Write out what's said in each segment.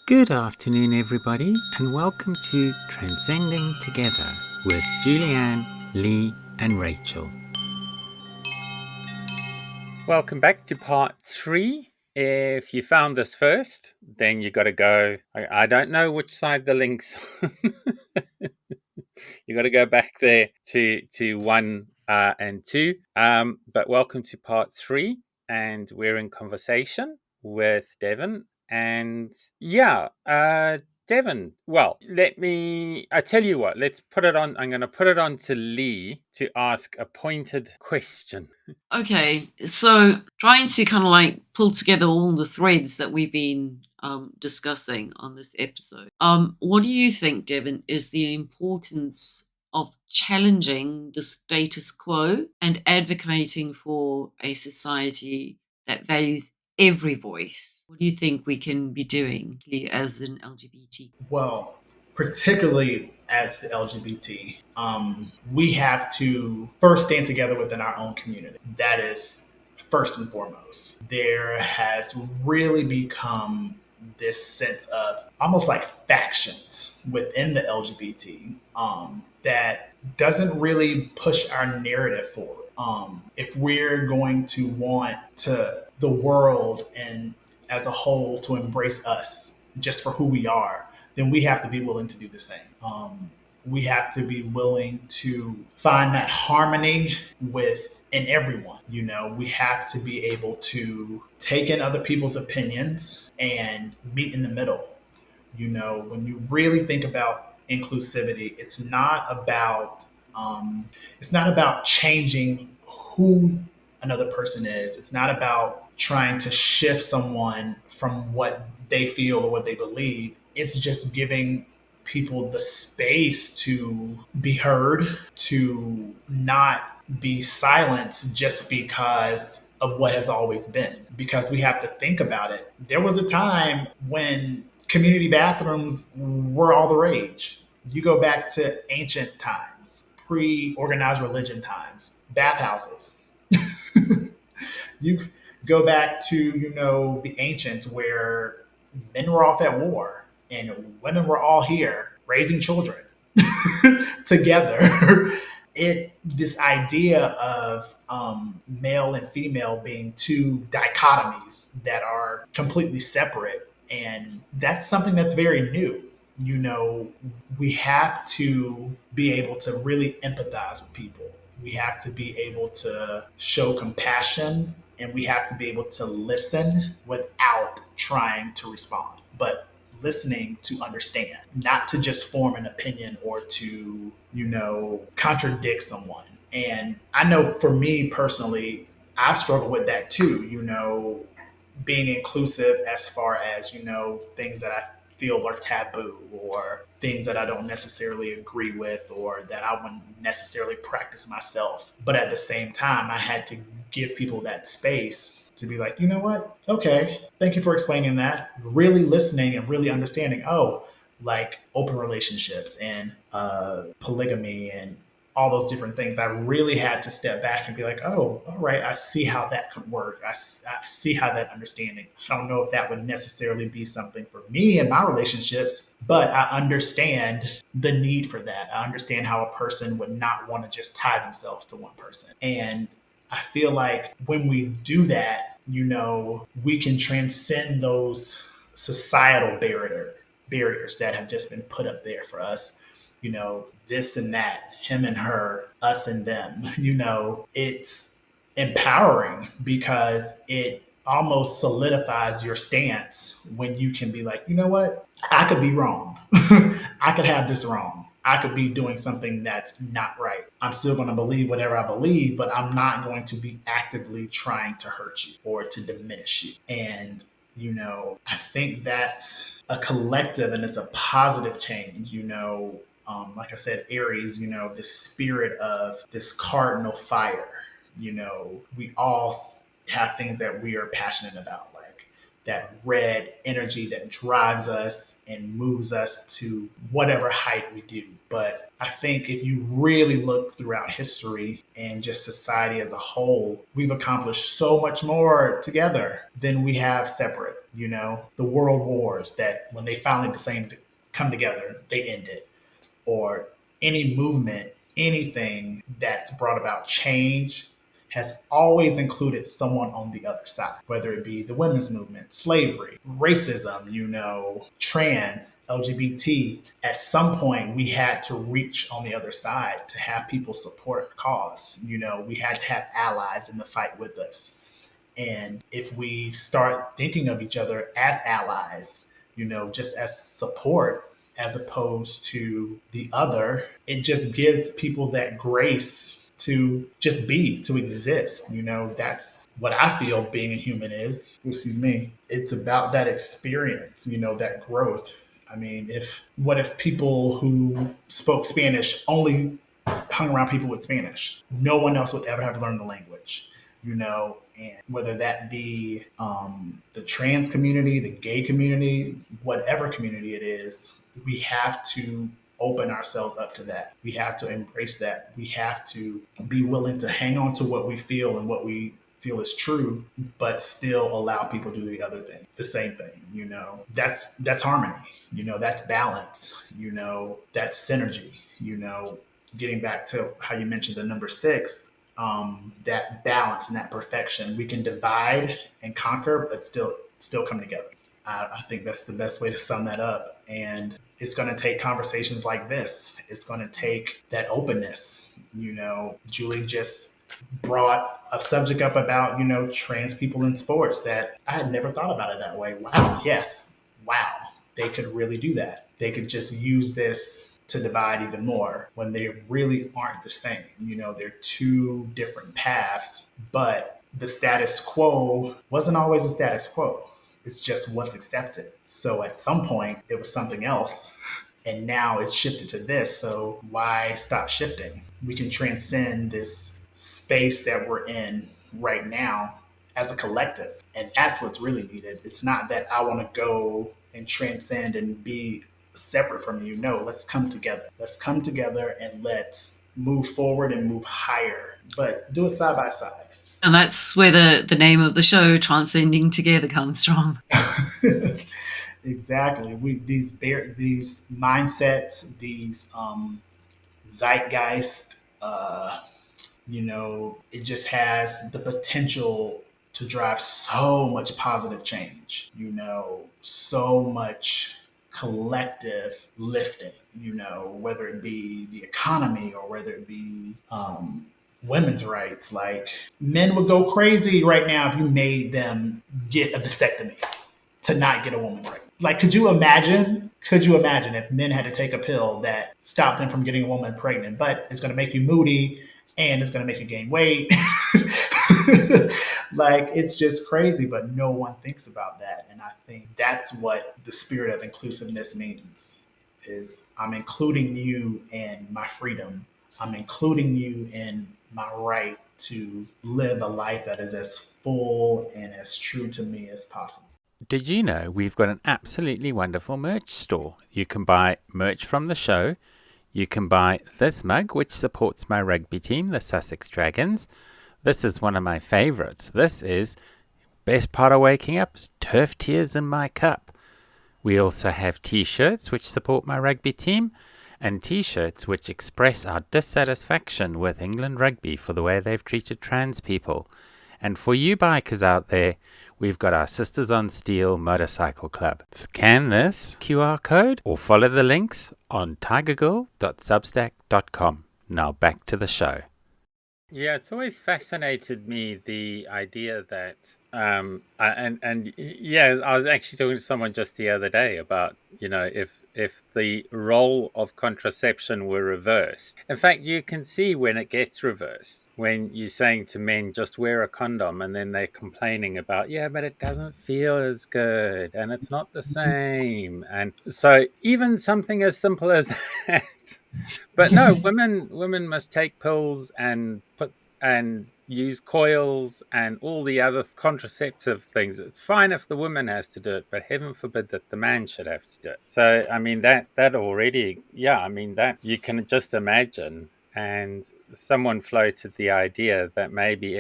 Good afternoon, everybody, and welcome to Transcending Together with Julianne, Lee, and Rachel. Welcome back to part 3. If you found this first, then you got to go. I don't know which side the link's on. You got to go back there to 1 and 2. But welcome to part 3, and we're in conversation with Devin. And Devin, well, I tell you what, let's put it on. I'm going to put it on to Lee to ask a pointed question. Okay, so trying to kind of like pull together all the threads that we've been discussing on this episode. What do you think, Devin, is the importance of challenging the status quo and advocating for a society that values every voice? What do you think we can be doing as an LGBT? Well, particularly as the LGBT, we have to first stand together within our own community. That is first and foremost. There has really become this sense of almost like factions within the LGBT that doesn't really push our narrative forward. If we're going to want the world and as a whole to embrace us just for who we are, then we have to be willing to do the same. We have to be willing to find that harmony within everyone. We have to be able to take in other people's opinions and meet in the middle. When you really think about inclusivity, it's not about changing who another person is. It's not about trying to shift someone from what they feel or what they believe. It's just giving people the space to be heard, to not be silenced just because of what has always been. Because we have to think about it. There was a time when community bathrooms were all the rage. You go back to ancient times, pre-organized religion times, bathhouses. You go back to, the ancients where men were off at war and women were all here raising children together. This idea of male and female being two dichotomies that are completely separate, and that's something that's very new. We have to be able to really empathize with people. We have to be able to show compassion, and we have to be able to listen without trying to respond, but listening to understand, not to just form an opinion or to, contradict someone. And I know for me personally, I've struggled with that too, being inclusive as far as, things that I feel are taboo or things that I don't necessarily agree with or that I wouldn't necessarily practice myself. But at the same time, I had to give people that space to be like, you know what? Okay, thank you for explaining that. Really listening and really understanding, like open relationships and polygamy and all those different things. I really had to step back and be like, oh, all right, I see how that could work. I see how that understanding. I don't know if that would necessarily be something for me in my relationships, but I understand the need for that. I understand how a person would not want to just tie themselves to one person. And I feel like when we do that, we can transcend those societal barriers that have just been put up there for us. This and that, him and her, us and them. It's empowering because it almost solidifies your stance when you can be like, you know what? I could be wrong. I could have this wrong. I could be doing something that's not right. I'm still going to believe whatever I believe, but I'm not going to be actively trying to hurt you or to diminish you. And, I think that's a collective and it's a positive change, like I said, Aries, the spirit of this cardinal fire. We all have things that we are passionate about, like that red energy that drives us and moves us to whatever height we do. But I think if you really look throughout history and just society as a whole, we've accomplished so much more together than we have separate. the world wars that when they finally decided to come together, they ended, or any movement, anything that's brought about change has always included someone on the other side, whether it be the women's movement, slavery, racism, trans, LGBT. At some point, we had to reach on the other side to have people support a cause. We had to have allies in the fight with us. And if we start thinking of each other as allies, just as support as opposed to the other, it just gives people that grace to just be, to exist. That's what I feel being a human is. Excuse me. It's about that experience, that growth. I mean, what if people who spoke Spanish only hung around people with Spanish? No one else would ever have learned the language, and whether that be the trans community, the gay community, whatever community it is, we have to open ourselves up to that. We have to embrace that. We have to be willing to hang on to what we feel and what we feel is true, but still allow people to do the other thing, the same thing. That's harmony. That's balance. That's synergy. Getting back to how you mentioned the number 6, that balance and that perfection. We can divide and conquer, but still come together. I think that's the best way to sum that up. And it's going to take conversations like this. It's going to take that openness. Julie just brought a subject up about, trans people in sports that I had never thought about it that way. Wow. Yes. Wow. They could really do that. They could just use this to divide even more when they really aren't the same. They're two different paths, but the status quo wasn't always a status quo. It's just what's accepted. So at some point, it was something else. And now it's shifted to this. So why stop shifting? We can transcend this space that we're in right now as a collective. And that's what's really needed. It's not that I want to go and transcend and be separate from you. No, let's come together. Let's come together and let's move forward and move higher, but do it side by side. And that's where the name of the show, Transcending Together, comes from. Exactly. These mindsets, these zeitgeist, it just has the potential to drive so much positive change, so much collective lifting, whether it be the economy or whether it be women's rights. Like, men would go crazy right now if you made them get a vasectomy to not get a woman pregnant. Like, could you imagine if men had to take a pill that stopped them from getting a woman pregnant, but it's going to make you moody and it's going to make you gain weight? Like, it's just crazy, but no one thinks about that. And I think that's what the spirit of inclusiveness means, is I'm including you in my freedom. I'm including you in my right to live a life that is as full and as true to me as possible. Did you know we've got an absolutely wonderful merch store? You can buy merch from the show. You can buy this mug, which supports my rugby team, the Sussex Dragons. This is one of my favorites. This is best part of waking up, turf tears in my cup. We also have t-shirts, which support my rugby team, and t-shirts which express our dissatisfaction with England rugby for the way they've treated trans people. And for you bikers out there, we've got our Sisters on Steel Motorcycle Club. Scan this QR code or follow the links on tigergirl.substack.com. Now back to the show. Yeah, it's always fascinated me, the idea that I was actually talking to someone just the other day about, if the role of contraception were reversed. In fact, you can see when it gets reversed, when you're saying to men, just wear a condom, and then they're complaining about, but it doesn't feel as good and it's not the same. And so even something as simple as that. But no, women must take pills and use coils and all the other contraceptive things. It's fine if the woman has to do it, but heaven forbid that the man should have to do it. So, I mean, that already, that you can just imagine. and someone floated the idea that maybe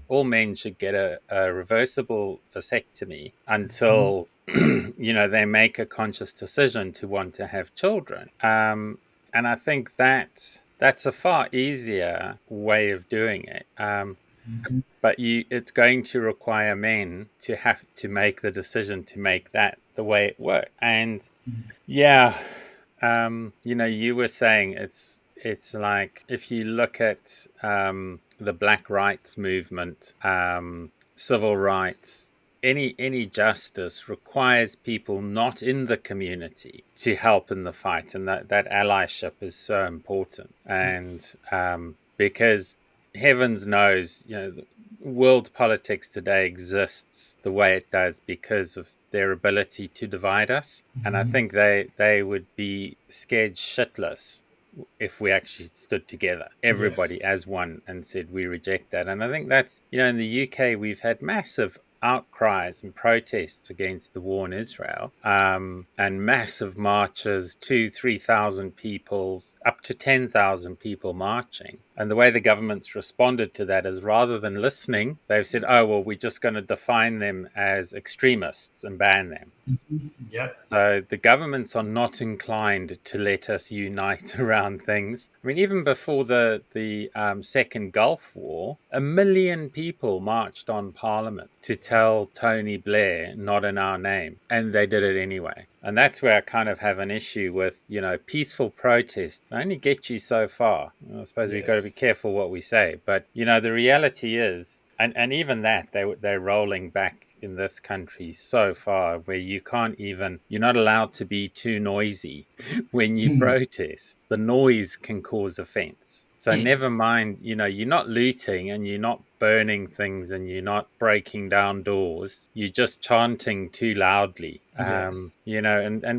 all men should get a reversible vasectomy until they make a conscious decision to want to have children. And I think that's a far easier way of doing it. But it's going to require men to have to make the decision to make that the way it works. And yeah, you were saying it's like if you look at the Black rights movement, civil rights, any justice requires people not in the community to help in the fight, and that allyship is so important. And because heavens knows, world politics today exists the way it does because of their ability to divide us. And I think they would be scared shitless if we actually stood together, everybody Yes. as one, and said we reject that. And I think that's, in the UK, we've had massive outcries and protests against the war in Israel, and massive marches, 2,000-3,000 people, up to 10,000 people marching. And the way the government's responded to that is, rather than listening, they've said, oh, well, we're just going to define them as extremists and ban them. Yep. So the governments are not inclined to let us unite around things. I mean, even before the Second Gulf War, 1 million people marched on Parliament to tell Tony Blair, not in our name, and they did it anyway. And that's where I kind of have an issue with, peaceful protest only get you so far. I suppose we've got to be careful what we say. But, the reality is, and even that, they're rolling back in this country so far, where you're not allowed to be too noisy when you protest. The noise can cause offense. So never mind, you're not looting and you're not burning things and you're not breaking down doors. You're just chanting too loudly. And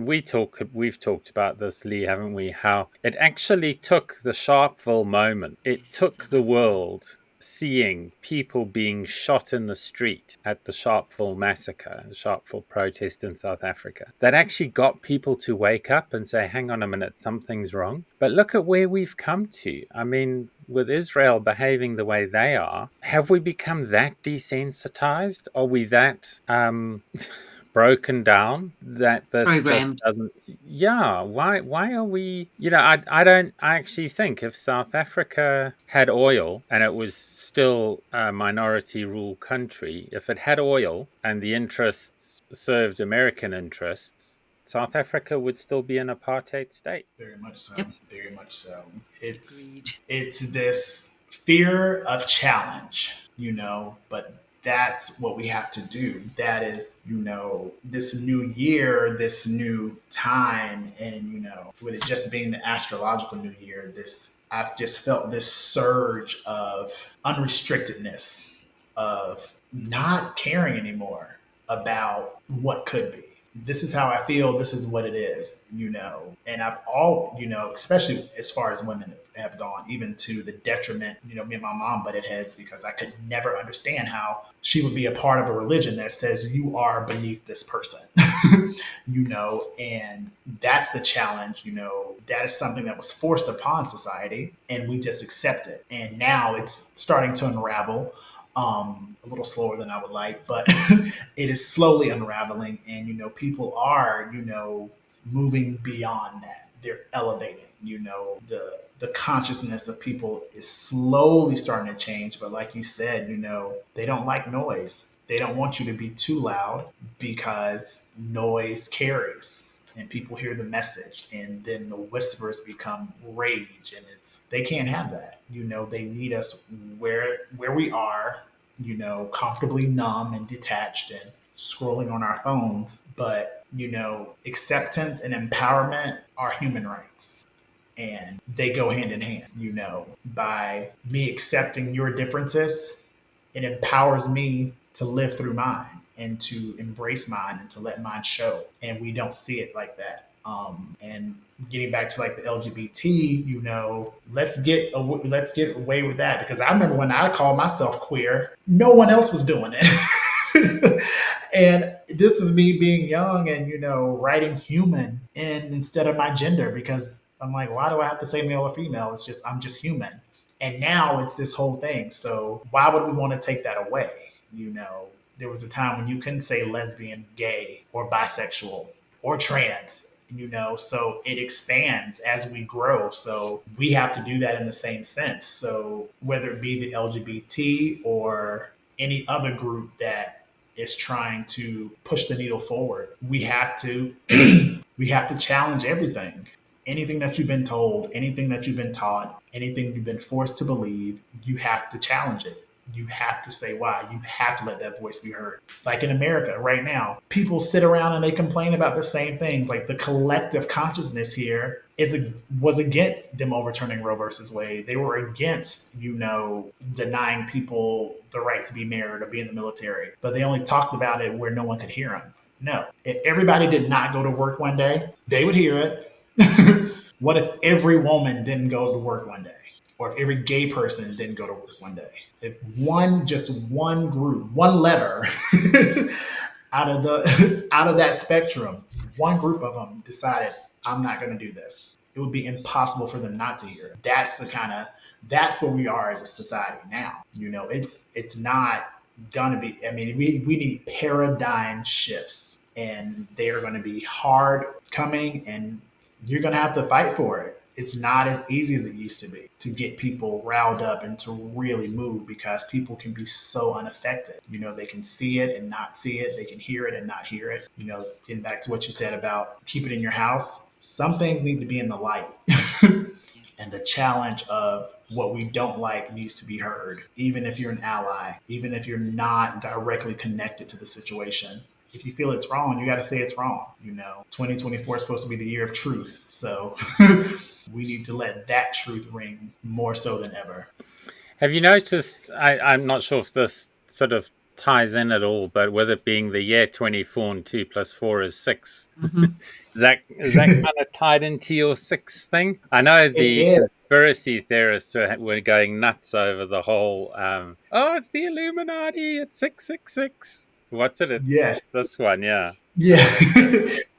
we've talked about this, Lee, haven't we? How it actually took the Sharpeville moment. It took the world seeing people being shot in the street at the Sharpeville massacre, the Sharpeville protest in South Africa, that actually got people to wake up and say, hang on a minute, something's wrong. But look at where we've come to. I mean, with Israel behaving the way they are, have we become that desensitized? Are we that broken down that this Programmed. just doesn't? Yeah, why are we? I actually think if South Africa had oil and it was still a minority rule country, if it had oil and the interests served American interests, South Africa would still be an apartheid state. Very much so. Yep. Very much so. It's Agreed. it's this fear of challenge, but that's what we have to do. That is, this new year, this new time, and with it just being the astrological new year, I've just felt this surge of unrestrictedness, of not caring anymore about what could be. This is how I feel. This is what it is, and I've especially as far as women have gone, even to the detriment, me and my mom butted heads because I could never understand how she would be a part of a religion that says you are beneath this person, and that's the challenge, that is something that was forced upon society and we just accept it. And now it's starting to unravel. A little slower than I would like, but it is slowly unraveling. And, people are, moving beyond that. They're elevating, the consciousness of people is slowly starting to change. But like you said, they don't like noise. They don't want you to be too loud because noise carries and people hear the message and then the whispers become rage, and they can't have that. They need us where we are, comfortably numb and detached and scrolling on our phones. But, acceptance and empowerment are human rights. And they go hand in hand, by me accepting your differences, it empowers me to live through mine and to embrace mine and to let mine show. And we don't see it like that. And getting back to like the LGBT, let's get away with that, because I remember when I called myself queer, no one else was doing it. And this is me being young and, writing human instead of my gender, because I'm like, why do I have to say male or female? It's just, I'm just human. And now it's this whole thing. So why would we want to take that away? You know, there was a time when you couldn't say lesbian, gay, or bisexual, or trans, you know, so it expands as we grow. So we have to do that in the same sense. So whether it be the LGBT or any other group that is trying to push the needle forward, we have to we have to challenge everything. Anything that you've been told, anything that you've been taught, anything you've been forced to believe, you have to challenge it. You have to say why. You have to let that voice be heard. Like in America right now, people sit around and they complain about the same things. Like the collective consciousness here was against them overturning Roe versus Wade. They were against, you know, denying people the right to be married or be in the military. But they only talked about it where no one could hear them. No. If everybody did not go to work one day, they would hear it. What if every woman didn't go to work one day? Or if every gay person didn't go to work one day? If just one group, one letter out of that spectrum, one group of them decided, I'm not going to do this, it would be impossible for them not to hear it. That's where we are as a society now. You know, it's not gonna be, I mean, we need paradigm shifts, and they are going to be hard coming, and you're going to have to fight for it. It's not as easy as it used to be to get people riled up and to really move, because people can be so unaffected. You know, they can see it and not see it. They can hear it and not hear it. You know, getting back to what you said about keep it in your house, some things need to be in the light. And the challenge of what we don't like needs to be heard, even if you're an ally, even if you're not directly connected to the situation. If you feel it's wrong, you got to say it's wrong. You know, 2024 is supposed to be the year of truth. So we need to let that truth ring more so than ever. Have you noticed, I'm not sure if this sort of ties in at all, but with it being the year 24 and 2 plus 4 is 6, Mm-hmm. is that kind of tied into your 6 thing? I know the conspiracy theorists were going nuts over the whole, it's the Illuminati, it's 666. What's it? It's this one, yeah. Yeah,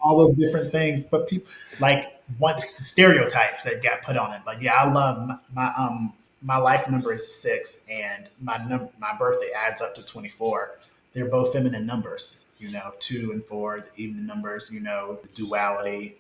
all those different things. But people like once stereotypes that got put on it. But yeah, I love my life number is 6, and my birthday adds up to 24. They're both feminine numbers. You know, 2 and 4, the even numbers. You know, the duality.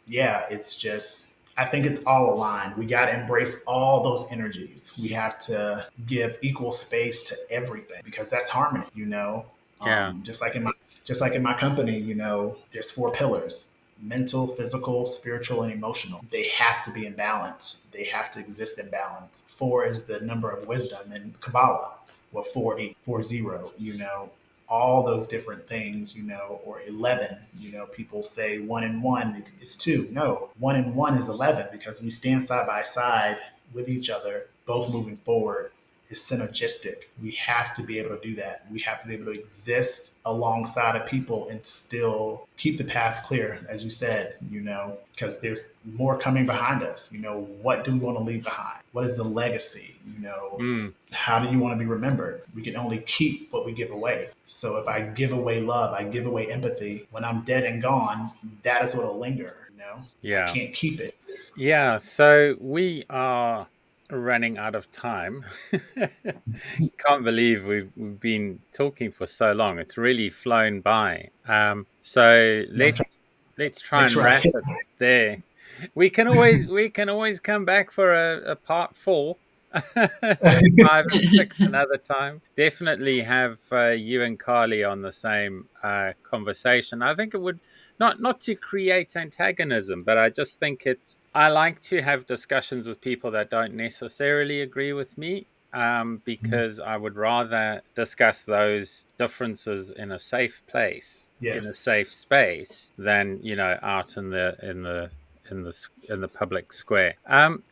Yeah, it's just. I think it's all aligned. We got to embrace all those energies. We have to give equal space to everything, because that's harmony. You know. Yeah. Just like in my company, you know, there's 4 pillars: mental, physical, spiritual, and emotional. They have to be in balance. They have to exist in balance. 4 is the number of wisdom in Kabbalah. Well, 40, you know, all those different things, you know, or 11, you know, people say 1 and 1 is 2. No, 1 and 1 is 11, because we stand side by side with each other, both moving forward. Is synergistic. We have to be able to do that. We have to be able to exist alongside of people and still keep the path clear, as you said, you know, because there's more coming behind us. You know, what do we want to leave behind? What is the legacy? You know, How do you want to be remembered? We can only keep what we give away. So if I give away love, I give away empathy, when I'm dead and gone, that is what'll linger, you know? Yeah. I can't keep it. Yeah, so we are running out of time. Can't believe we've been talking for so long. It's really flown by. So let's try and wrap it there. We can always come back for a part 4. 5 and 6 another time. Definitely have you and Carly on the same conversation. I think it would not to create antagonism, but I just think I like to have discussions with people that don't necessarily agree with me, because I would rather discuss those differences in a safe place, in a safe space, than, you know, out in the public square.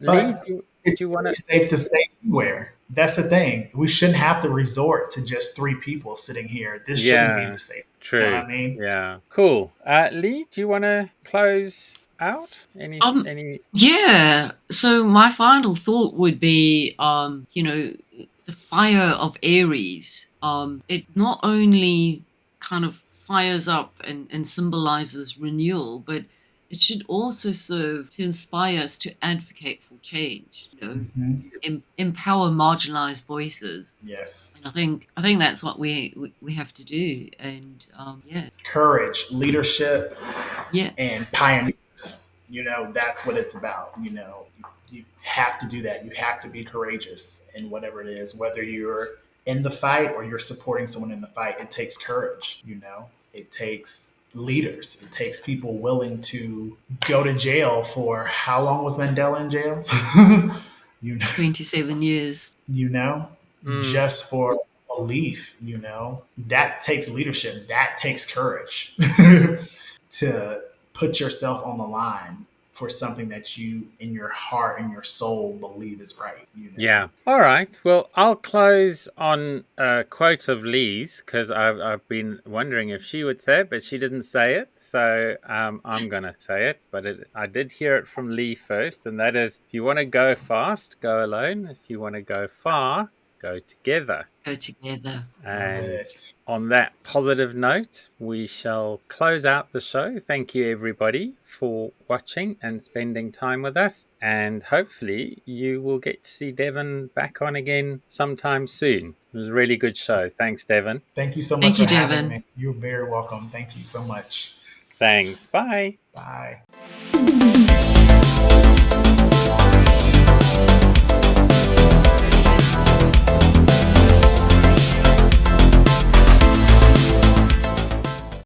Lee, do you want to? Safe to say anywhere. That's the thing. We shouldn't have to resort to just 3 people sitting here. This shouldn't be the safe. True. You know what I mean? Yeah. Cool. Lee, do you want to close out? Any? Yeah. So my final thought would be, you know, the fire of Aries. It not only kind of fires up and symbolizes renewal, but it should also serve to inspire us to advocate for change, empower marginalized voices. Yes. And I think that's what we have to do. And Courage, leadership, yeah, and pioneers. That's what it's about. You have to do that. You have to be courageous in whatever it is, whether you're in the fight or you're supporting someone in the fight. It takes courage. It takes leaders. It takes people willing to go to jail for how long was Mandela in jail? 27 years. Just for belief. That takes leadership. That takes courage to put yourself on the line for something that you, in your heart and your soul, believe is right. Yeah. All right. Well, I'll close on a quote of Lee's because I've been wondering if she would say it, but she didn't say it. So I'm going to say it. But I did hear it from Lee first. And that is, if you want to go fast, go alone. If you want to go far, go together. Go together. And on that positive note, we shall close out the show. Thank you, everybody, for watching and spending time with us. And hopefully you will get to see Devin back on again sometime soon. It was a really good show. Thanks, Devin. Thank you so much Thank you, for having Devin. me. You're very welcome. Thank you so much. Thanks. Bye. Bye.